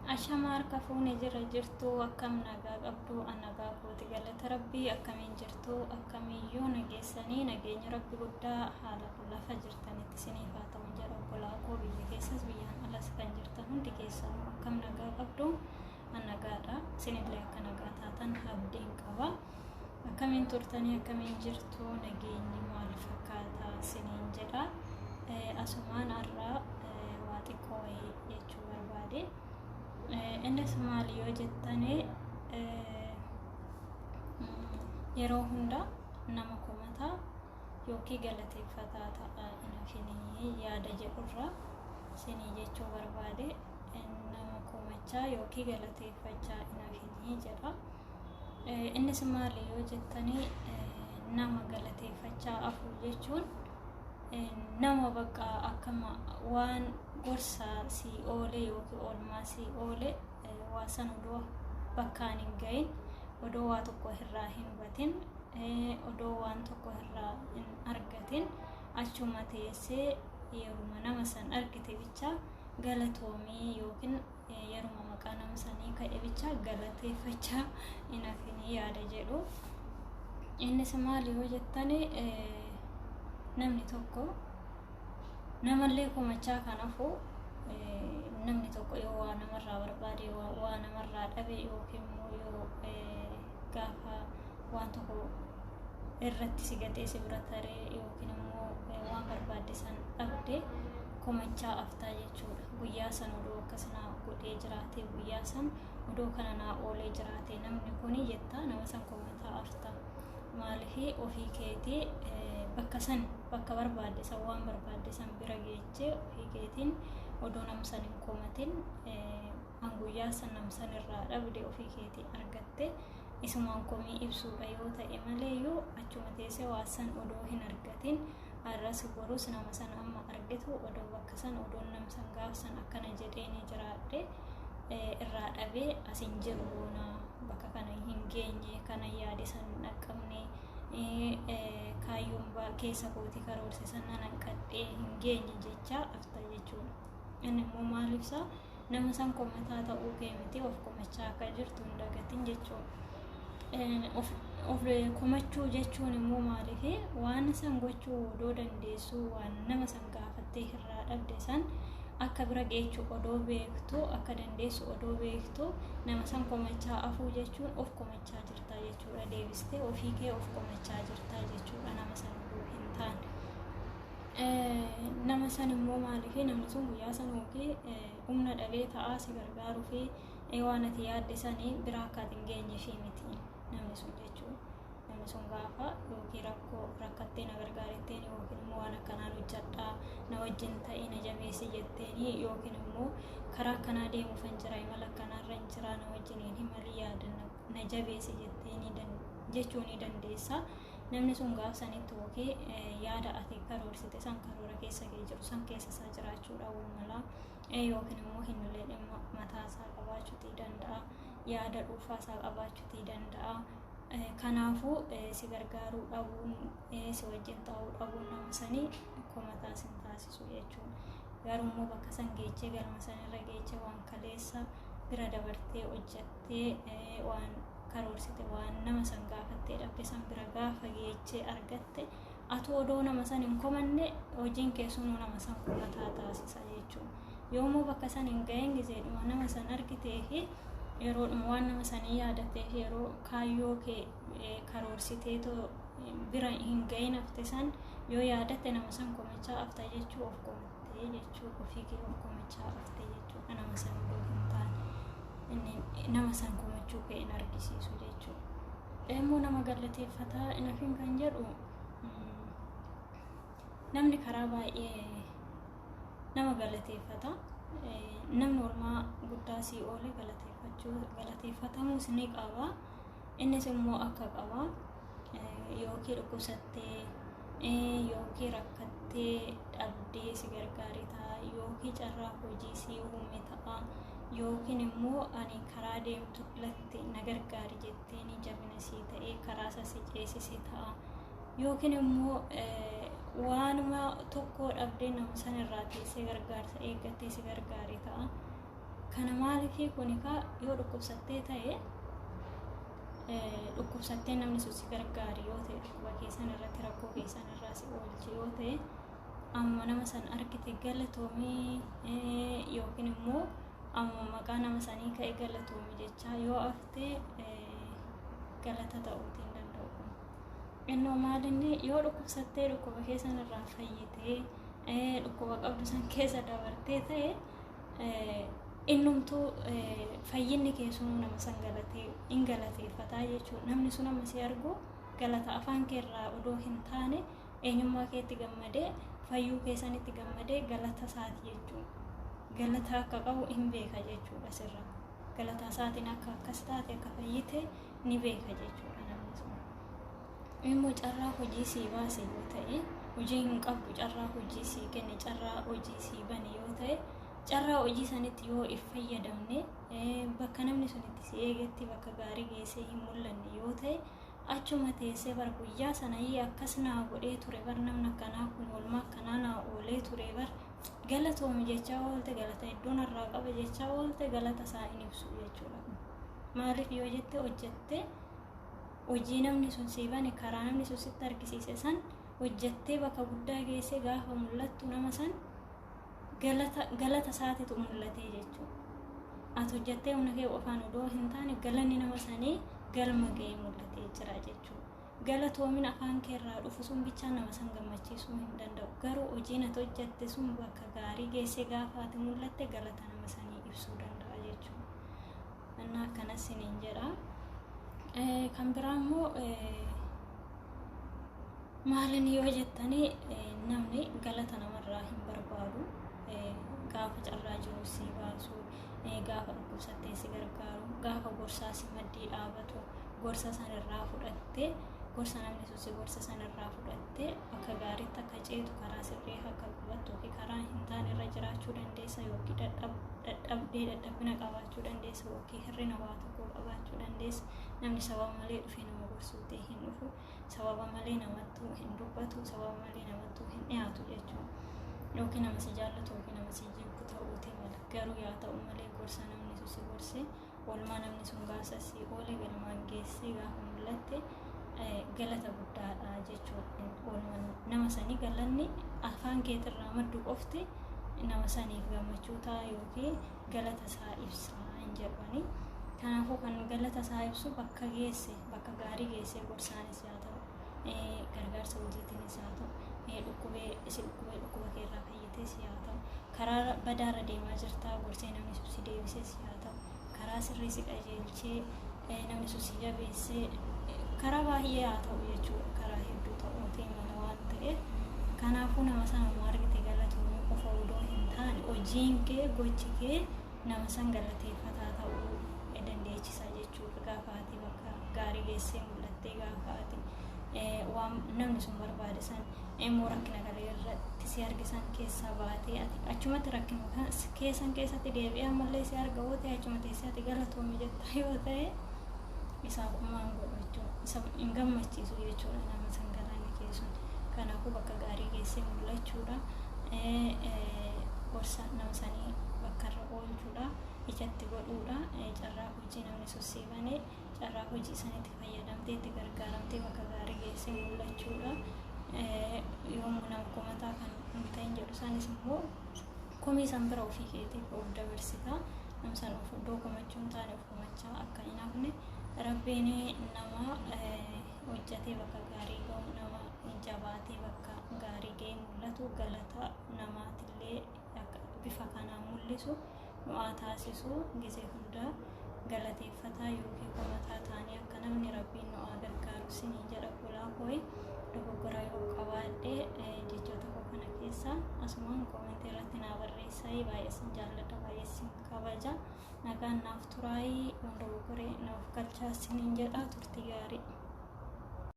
Ashamar kafuuni jira jirtu akkam nagaa qabdu anagaa kooti galata rabbii akkamiin jirtu akkamiyyuu nageessanii nageenya rabbi guddaa haala lafa jirtanitti isiniif haa ta'u jedha obbolaa koo biyya keessas biyyaan alas kan jirtan hundi keessanuu akkam nagaa qabdu anagaadha isinillee akka nagaa taatan abdiin qaba akkamiin turtanii akkamiin jirtu nageenyi maal fakkaata isiniin jedha asumaan arraa waa xiqqoo jechuu barbaade innis maal yoo jettanii yeroo hunda nama komataa yookiin galateeffataa ta'a inafinii yaada jedhurra isinii jechuu barbaade nama komachaa yookiin galateeffachaa inafinii jedha innis maal yoo jettanii nama galateeffachaa afur jechuun nama bakka akkama waan gorsa si oole yookiin oolmaa si oole waa san odoo bakkaan hin gahin odoo waa tokko irraa hin hubatin odoo waan tokko irraa hin argatin achuma teessee yeruma nama san argite bicha galatoomii yookiin yeruma maqaa nama sanii ka'e bicha galateeffachaa inafinii yaada jedhu innis maal yoo jettanii namni tokko namallee komachaa kanafu namni tokko yoo waa namarraa barbaade waa namarraa dhabe yookiin yoo gaafa waan tokko irratti si gatee si bira taree yookiin immoo waan barbaade san dhabde komachaa aftaa jechuudha guyyaa san odoo akkasuma godhee jiraate guyyaa san odoo kana naa oolee jiraate namni kuni jetta nama san komataa aftaa maalifi ofii keetii bakka san bakka barbaade san waan barbaade san bira geechee ofii keetiin odoo nam san hin komatin guyyaa san nam san irraa dhabde ofii keetii argatte isumaan komii ibsuudha yoo ta'e maleeyyuu achuma teessee waa san odoo hin argatin arras borus nama san amma argitu odoo bakka san odoo nam san gaaf san akkana jedheeni jiraadhe irraa dhabee asin jiru boona bakka kana hin geenye kana yaade san dhaqqabne kaayyoon keessa kooti karoorse san hanqadhee hin geenye jecha afta jechuudha inni immoo maal ibsa nama san komataa ta'uu keemiti of komachaa akka jirtu hin dagatin jechuudha of komachuu jechuun immoo maalifi waan san gochuu odoo dandeessu waan nama san gaafattee irraa dhabde san akka bira geechuu odoo beektu akka dandeessu odoo beektu nama san komachaa afuu jechuun of komachaa jirta jechuudha deebistee ofii kee of komachaa jirta jechuudha nama san odoo hin taane nama san immoo maalifi namni sun guyyaa san yookiin humna dhabee ta'aa si gargaaruu fi waan ati yaadde sanii biraa akka hin geenye fi miti namni sun jechuudha namni sun gaafa yookiin rakkattee na gargaaretteen yookiin immoo waan akkanaa hojjedhaa na wajjin ta'ee na jabeessi jetteeni yookiin immoo karaa akkanaa deemuufan jira imala akkanaarra hin jira na wajjiniin himalii yaada na jabeessi jetteeni jechuu ni dandeessa namni sun gaaf sanitti yookiin yaada ati karoorsite san karoora keessa kee jiru san keessa isaa jiraachuu dhabuu mala yookiin immoo hinillee dhimma mataa isaa qabaachuu danda'a yaada dhuunfaa isaa qabaachuu danda'a kanaafuu si gargaaruu dhabuun si wajjin ta'uu dhabuun nama sanii komataa sin taasisu jechuudha garuu immoo bakka san geechee galma sanirra geechee waan kaleessa bira dabartee hojjattee waan karoorsite waan nama san gaafattee dhabde san bira gaafa geechee argatte atu odoo nama san hin komanne hojiin keessunuu nama san komataa taasisa jechuudha yoommoo bakka san hin gahin gizeedhuma nama san argitee fi yeroodhuma waan nama sanii yaadateef yeroo kaayyoo kee karoorsiteetoo bira hin gahin hafte san yoo yaadatte nama san komachaa afta jechuu of komattee jechuu ofii kee of komachaa afte jechuudha nama san odoo hin taane nama san komachuu kee hin argisiisu jechuudha immoo nama galateeffataa inafin kan jedhu namni karaa baay'ee nama galateeffata namni ormaa guddaa si oole galateeffatamuus ni qaba innis immoo akka qaba yookiin dhukkubsattee yookiin rakkattee dhabdee si gargaari ta'a yookiin carraa hojii si uume ta'a yookiin immoo ani karaa deemtu filatti na gargaari jettee ni jabina si ta'ee karaa isa si ceesise ta'a yookiin immoo waanuma tokko dhabdee nama san irraa teessee gargaarsa eeggattee si gargaari ta'a kana maaliif kun egaa yoo dhukkubsattee ta'e dhukkubsattee namni sun si gargaari yoo ta'e dhukkuba keessan irratti rakkoo keessan irraa si oolchi yoo ta'e amma nama san argite galatoomii yookiin immoo amma maqaa nama sanii ka'e galatoomii jecha yoo aftee galata ta'uutii hin danda'u. Innoo maalinni yoo dhukkubsattee dhukkuba keessan irraa fayyitee dhukkuba qabdu san keessa dabartee ta'e innumtuu fayyinni keessuun nama san in galateeffataa jechuudha. Namni sun amma si argu galata afaan keerraa odoo hin taane eenyummaa keetti gammadee fayyuu keessanitti gammadee galata isaati jechuudha. Galata akka qabu hin beeka jechuudha sirra. Galata isaatiin akka akkas taate akka fayyite ni beeka jechuudha namni sun. Immoo carraa hojii sii baase yoo ta'e hojii hin qabdu carraa hojii sii kenne carraa hojii sii bane yoo ta'e carraa hojii sanitti yoo if fayyadamne bakka namni sun itti si eegetti bakka gaarii geessee hin mul'anne yoo ta'e achuma teessee bar guyyaa sanayyii akkas naa godhee ture bar namni akkanaa kun oolmaa akkanaa naa oolee ture bar galatoomi jechaa oolte galata iddoon irraa qaba jechaa oolte galata isaa hin ibsu jechuudha. Maaliif yoo jette hojjette hojii namni sun sii bane karaa namni sun sitti argisiise san hojjettee bakka guddaa geessee gaafa mul'attu nama san galata isaatitu mul'atee jechuudha. Ati hojjettee humna kee qofaan odoo hin taane galanni nama sanii galma ga'ee mul'atee jira jechuudha. Galatoomin afaan keerraa dhufu sun bichaan nama san gammachiisuu hin danda'u. Garuu hojiin ati hojjette sun bakka gaarii geessee gaafa ati mul'atte galata nama sanii ibsuu danda'a jechuudha. Innaa akkanas siniin jedha. Kan biraa immoo maalin yoo jettanii namni galata namarraa hin barbaadu. Gaafa carraa jiru si baasu, gaafa dhukkubsattee si gargaaru, gaafa gorsaa si maddii dhaabatu, gorsa sanarraa fudhattee gorsa namni sun si gorsa sanarraa fudhattee akka gaariitti akka ceetu karaa sirrii akka qubattu fi karaa hin taane irra jiraachuu dandeessa yookiin dadhabina qabaachuu dandeessa yookiin hirrina waa tokko qabaachuu dandeessa. Namni sababa malee dhufee nama gorsuutee hin dhufu, sababa malee namattuu hin dubbatu, sababa malee namattuu hin dhiyaatu jechuudha. Yookiin nama si jaallatu yookiin nama si jibbu ta'uutii mala. Garuu yaa ta'u malee gorsa namni sun si gorsee oolmaa namni sun baasa si oolee galmaan geessee gaafa mul'atte galata guddaadha jechuudha. Oolmaa nama sanii galanni afaan keetirraa maddu qofti nama saniif gammachuu ta'a yookiin galata isaa ibsaa hin jedhani. Kanaafuu kan galata isaa ibsu bakka geesse bakka gaarii geessee gorsaanis haa ta'u gargaarsa hojiitiinis haa ta'u dhukkuba keerraa fayyitees haa ta'u karaa badaarra deemaa jirtaa gorsee namni sun si deebisees haa ta'u karaa sirrii si qajeelchee namni sun si jabeessee karaa baay'ee haa ta'u jechuudha. Karaa hedduu ta'uutii mala waan ta'eef kanaafuu nama sana argite galatoomuu qofa odoo hin taane hojiin kee gochi kee nama san galateeffataa ta'uu dandeechisa jechuudha. Gaafa ati bakka gaarii geessee mul'attee gaafa ati waan namni sun barbaade san immoo rakkina galee irratti si argisan keessaa baatee ati achumatti rakkina keessatti deebi'ee ammallee si arga yoo ta'e achuma teessee ati galatoomi jettaa yoo ta'e isaaf uumaan godhu jechuudha. Isa hin gammachiisu jechuudha nama san galaanni keessuun. Kanaafuu bakka gaarii geessee mul'achuudha. Gorsa nama sanii bakkarra oolchuudha. Ijatti godhuudha. Carraa hojii namni sun si bane carraa hojii sanitti fayyadamtee itti gargaaramtee bakka gaarii geessee mul'achuudha. Yommuu nama komataa kan hin ta'in jedhu sanis immoo komii san bira ofii keetiif of dabarsita. Nam san of iddoo komachuu hin taane of komachaa akka hin hafne rabbiin nama hojjatee bakka gaarii gahu nama jabaatee bakka gaarii ga'ee mul'atu galata namaatillee bifa kanaan mul'isu nu'aa taasisu gisee hundaa galateeffataa yookiin komataa ta'anii akka namni rabbiin nu'aa gargaaru sinii jedha kulaa kooyi. Dogoggora yoo qabaadhe jechoota koo kana keessa asumaan koomentii irratti naa barreessaa. Baay'ee sin jaalladha, baay'ee sin kabaja. Nagaan naaf turaayii dogoggoree naaf galchaa siniin jedha. Turtii gaarii.